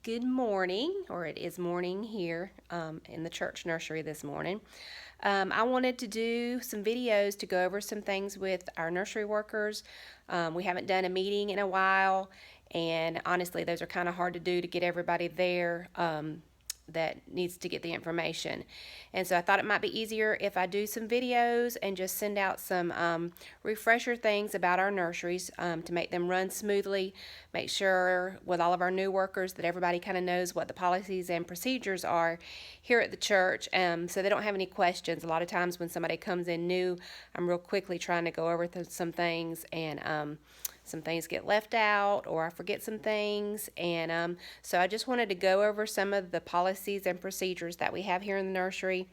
Good morning, or it is morning here in the church nursery this morning. I wanted to do some videos to go over some things with our nursery workers. We haven't done a meeting in a while, and honestly, those are kind of hard to do to get everybody there. That needs to get the information. And so I thought it might be easier if I do some videos and just send out some refresher things about our nurseries to make them run smoothly, make sure with all of our new workers that everybody kind of knows what the policies and procedures are here at the church, so they don't have any questions. A lot of times when somebody comes in new, I'm real quickly trying to go over some things, and some things get left out or I forget some things. And so I just wanted to go over some of the policies and procedures that we have here in the nursery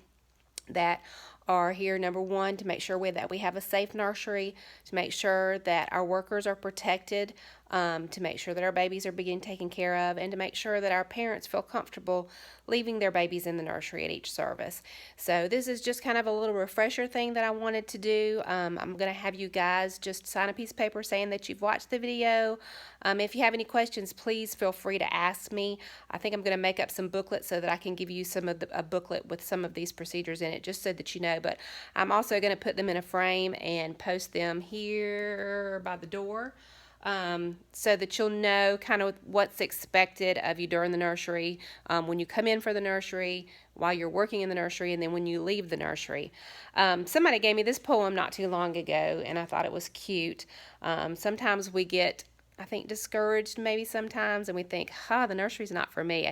that are here. Number one, to make sure that we have a safe nursery, to make sure that our workers are protected, to make sure that our babies are being taken care of, and to make sure that our parents feel comfortable leaving their babies in the nursery at each service. So this is just kind of a little refresher thing that I wanted to do. I'm going to have you guys just sign a piece of paper saying that you've watched the video. If you have any questions, please feel free to ask me. I think I'm going to make up some booklets so that I can give you a booklet with some of these procedures in it, just so that you know. But I'm also going to put them in a frame and post them here by the door, so that you'll know kind of what's expected of you during the nursery, when you come in for the nursery, while you're working in the nursery, and then when you leave the nursery. Somebody gave me this poem not too long ago, and I thought it was cute. Sometimes we get, I think, discouraged maybe sometimes, and we think, the nursery's not for me.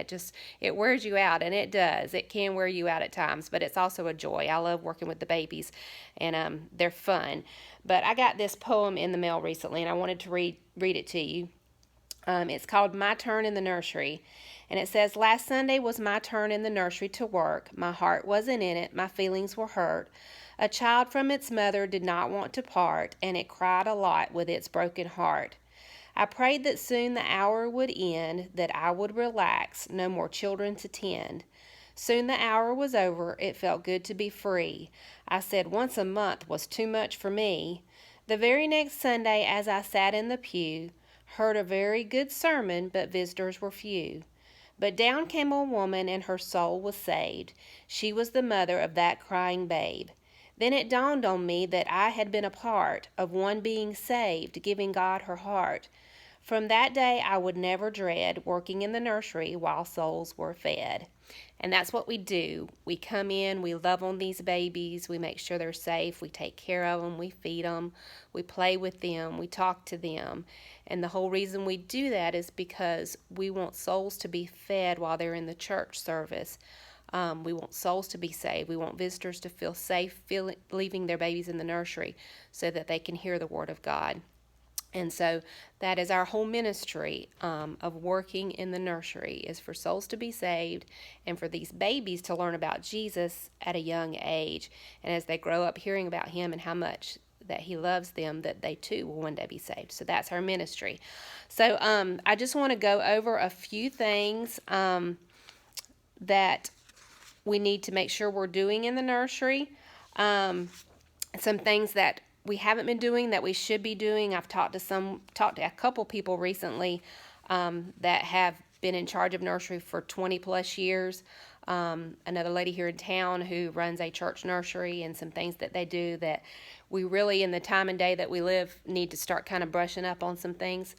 It wears you out, and it does. It can wear you out at times, but it's also a joy. I love working with the babies, and they're fun. But I got this poem in the mail recently, and I wanted to read it to you. It's called My Turn in the Nursery. And it says, last Sunday was my turn in the nursery to work. My heart wasn't in it, my feelings were hurt. A child from its mother did not want to part, and it cried a lot with its broken heart. I prayed that soon the hour would end, that I would relax, no more children to tend. Soon the hour was over, it felt good to be free. I said once a month was too much for me. The very next Sunday, as I sat in the pew, heard a very good sermon, but visitors were few. But down came a woman, and her soul was saved. She was the mother of that crying babe. Then it dawned on me that I had been a part of one being saved, giving God her heart. From that day I would never dread working in the nursery while souls were fed. And that's what we do. We come in, we love on these babies, we make sure they're safe, we take care of them, we feed them, we play with them, we talk to them. And the whole reason we do that is because we want souls to be fed while they're in the church service. We want souls to be saved. We want visitors to feel safe leaving their babies in the nursery so that they can hear the Word of God. And so that is our whole ministry, of working in the nursery, is for souls to be saved and for these babies to learn about Jesus at a young age. And as they grow up hearing about Him and how much that He loves them, that they too will one day be saved. So that's our ministry. So I just want to go over a few things that we need to make sure we're doing in the nursery. Some things that we haven't been doing that we should be doing. I've talked to a couple people recently that have been in charge of nursery for 20 plus years. Another lady here in town who runs a church nursery, and some things that they do that we really, in the time and day that we live, need to start kind of brushing up on some things.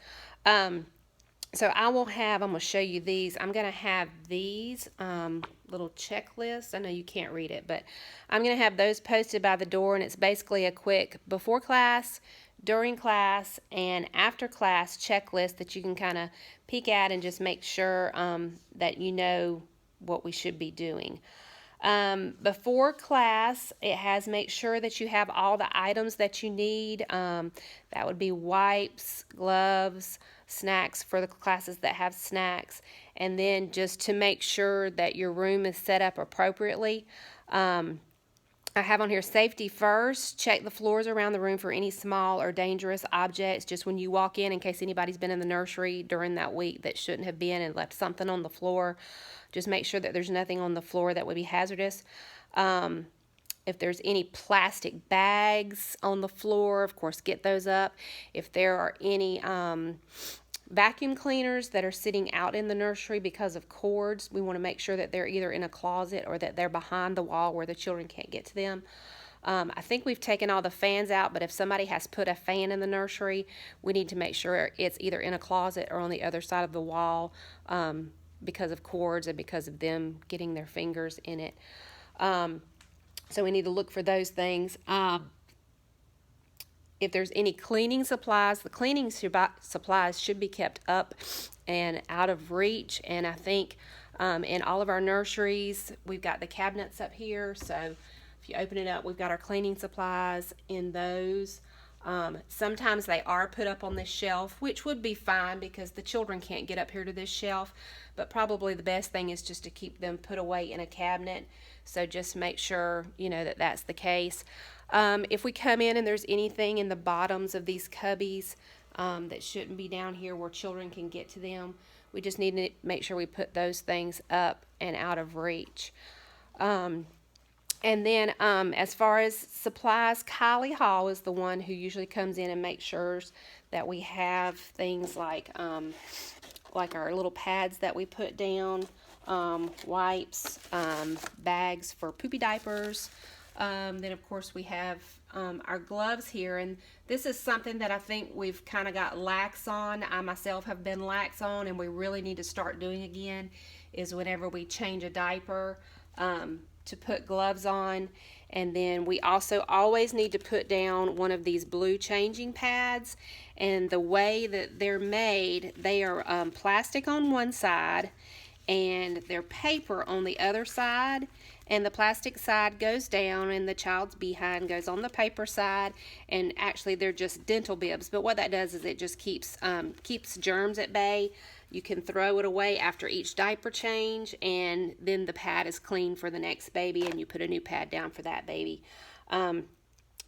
So I'm going to show you these. I'm going to have these little checklists. I know you can't read it, but I'm going to have those posted by the door, and it's basically a quick before class, during class, and after class checklist that you can kind of peek at and just make sure that you know what we should be doing. Before class, it has make sure that you have all the items that you need. That would be wipes, gloves, snacks for the classes that have snacks, and then just to make sure that your room is set up appropriately. I have on here safety first. Check the floors around the room for any small or dangerous objects just when you walk in case anybody's been in the nursery during that week that shouldn't have been and left something on the floor. Just make sure that there's nothing on the floor that would be hazardous. If there's any plastic bags on the floor, of course, get those up. If there are any Vacuum cleaners that are sitting out in the nursery because of cords, we want to make sure that they're either in a closet or that they're behind the wall where the children can't get to them. I think we've taken all the fans out, but if somebody has put a fan in the nursery, we need to make sure it's either in a closet or on the other side of the wall, because of cords and because of them getting their fingers in it. So we need to look for those things. If there's any cleaning supplies, the cleaning supplies should be kept up and out of reach. And I think in all of our nurseries, we've got the cabinets up here. So if you open it up, we've got our cleaning supplies in those. Sometimes they are put up on this shelf, which would be fine because the children can't get up here to this shelf. But probably the best thing is just to keep them put away in a cabinet. So just make sure, that that's the case. If we come in and there's anything in the bottoms of these cubbies that shouldn't be down here where children can get to them, we just need to make sure we put those things up and out of reach. And then as far as supplies, Kylie Hall is the one who usually comes in and makes sure that we have things like our little pads that we put down, wipes, bags for poopy diapers. Then of course we have our gloves here, and this is something that I think we've kind of got lax on. I myself have been lax on, and we really need to start doing again, is whenever we change a diaper, to put gloves on. And then we also always need to put down one of these blue changing pads, and the way that they're made, they are plastic on one side and they're paper on the other side, and the plastic side goes down and the child's behind goes on the paper side, and actually they're just dental bibs, but what that does is it just keeps germs at bay. You can throw it away after each diaper change, and then the pad is clean for the next baby, and you put a new pad down for that baby.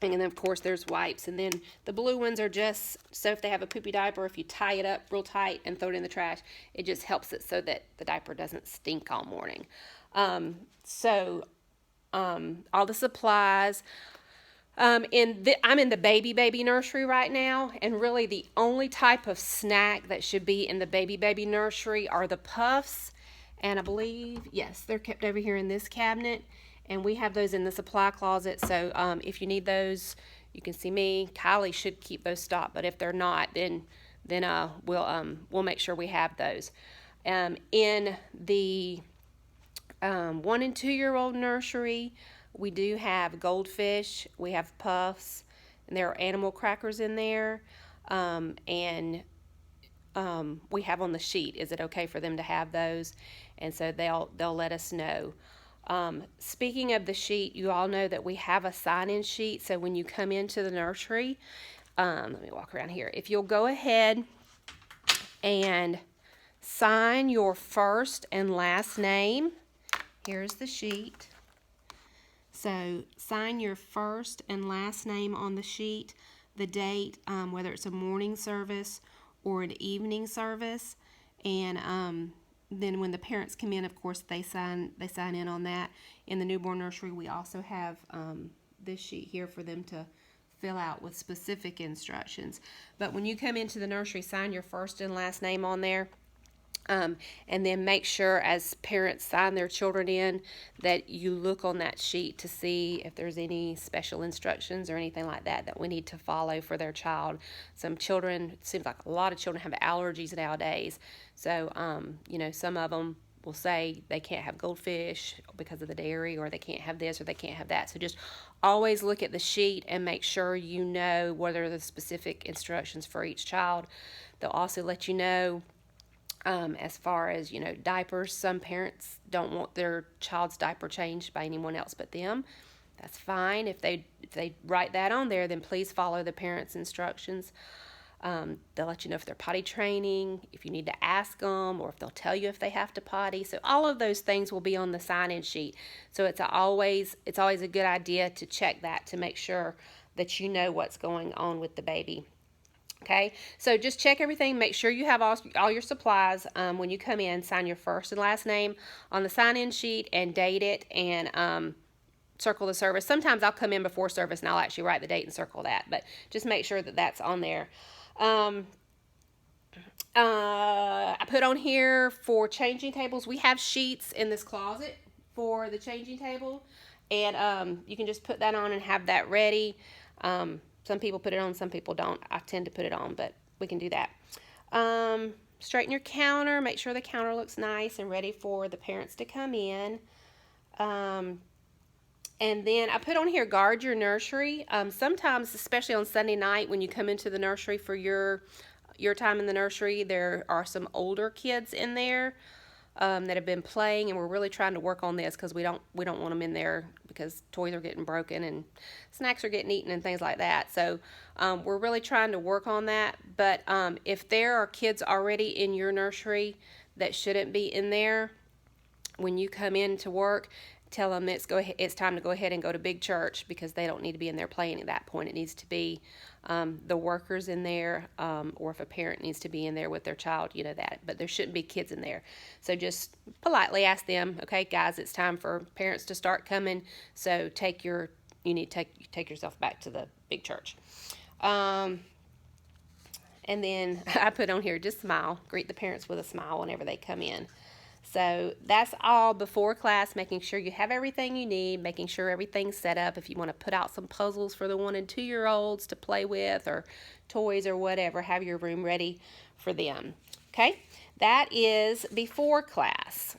And then, of course, there's wipes. And then the blue ones are just, so if they have a poopy diaper, if you tie it up real tight and throw it in the trash, it just helps it so that the diaper doesn't stink all morning. All the supplies. I'm in the baby nursery right now, and really the only type of snack that should be in the baby nursery are the puffs. And I believe, yes, they're kept over here in this cabinet. And we have those in the supply closet, so if you need those, you can see me. Kylie should keep those stocked, but if they're not, then we'll make sure we have those. In the 1 and 2 year old nursery, we do have goldfish, we have puffs, and there are animal crackers in there, and we have on the sheet, is it okay for them to have those? And so they'll let us know. Speaking of the sheet, you all know that we have a sign-in sheet. So when you come into the nursery, let me walk around here. If you'll go ahead and sign your first and last name, here's the sheet. So sign your first and last name on the sheet, the date, whether it's a morning service or an evening service, and then when the parents come in, of course, they sign in on that. In the newborn nursery, we also have this sheet here for them to fill out with specific instructions. But when you come into the nursery, sign your first and last name on there. And then make sure, as parents sign their children in, that you look on that sheet to see if there's any special instructions or anything like that we need to follow for their child. Some children, it seems like a lot of children have allergies nowadays. So, some of them will say they can't have goldfish because of the dairy, or they can't have this or they can't have that. So just always look at the sheet and make sure you know what are the specific instructions for each child. They'll also let you know as far as, diapers. Some parents don't want their child's diaper changed by anyone else but them. That's fine. If they write that on there, then please follow the parents' instructions. They'll let you know if they're potty training, if you need to ask them, or if they'll tell you if they have to potty. So all of those things will be on the sign-in sheet. So it's always a good idea to check that to make sure that you know what's going on with the baby. Okay, so just check everything. Make sure you have all your supplies when you come in. Sign your first and last name on the sign-in sheet and date it, and circle the service. Sometimes I'll come in before service and I'll actually write the date and circle that, but just make sure that that's on there. I put on here for changing tables. We have sheets in this closet for the changing table, and you can just put that on and have that ready. Some people put it on, some people don't. I tend to put it on, but we can do that. Straighten your counter. Make sure the counter looks nice and ready for the parents to come in. And then I put on here, guard your nursery. Sometimes, especially on Sunday night when you come into the nursery for your time in the nursery, there are some older kids in there that have been playing, and we're really trying to work on this because we don't want them in there because toys are getting broken and snacks are getting eaten and things like that. So we're really trying to work on that. But if there are kids already in your nursery that shouldn't be in there, when you come in to work, tell them it's time to go ahead and go to big church because they don't need to be in there playing at that point. It needs to be the workers in there, or if a parent needs to be in there with their child, you know that. But there shouldn't be kids in there. So just politely ask them, okay, guys, it's time for parents to start coming. So you need to take yourself back to the big church. And then I put on here, just smile. Greet the parents with a smile whenever they come in. So that's all before class, making sure you have everything you need, making sure everything's set up. If you want to put out some puzzles for the 1- and 2-year-olds to play with, or toys or whatever, have your room ready for them. Okay, that is before class.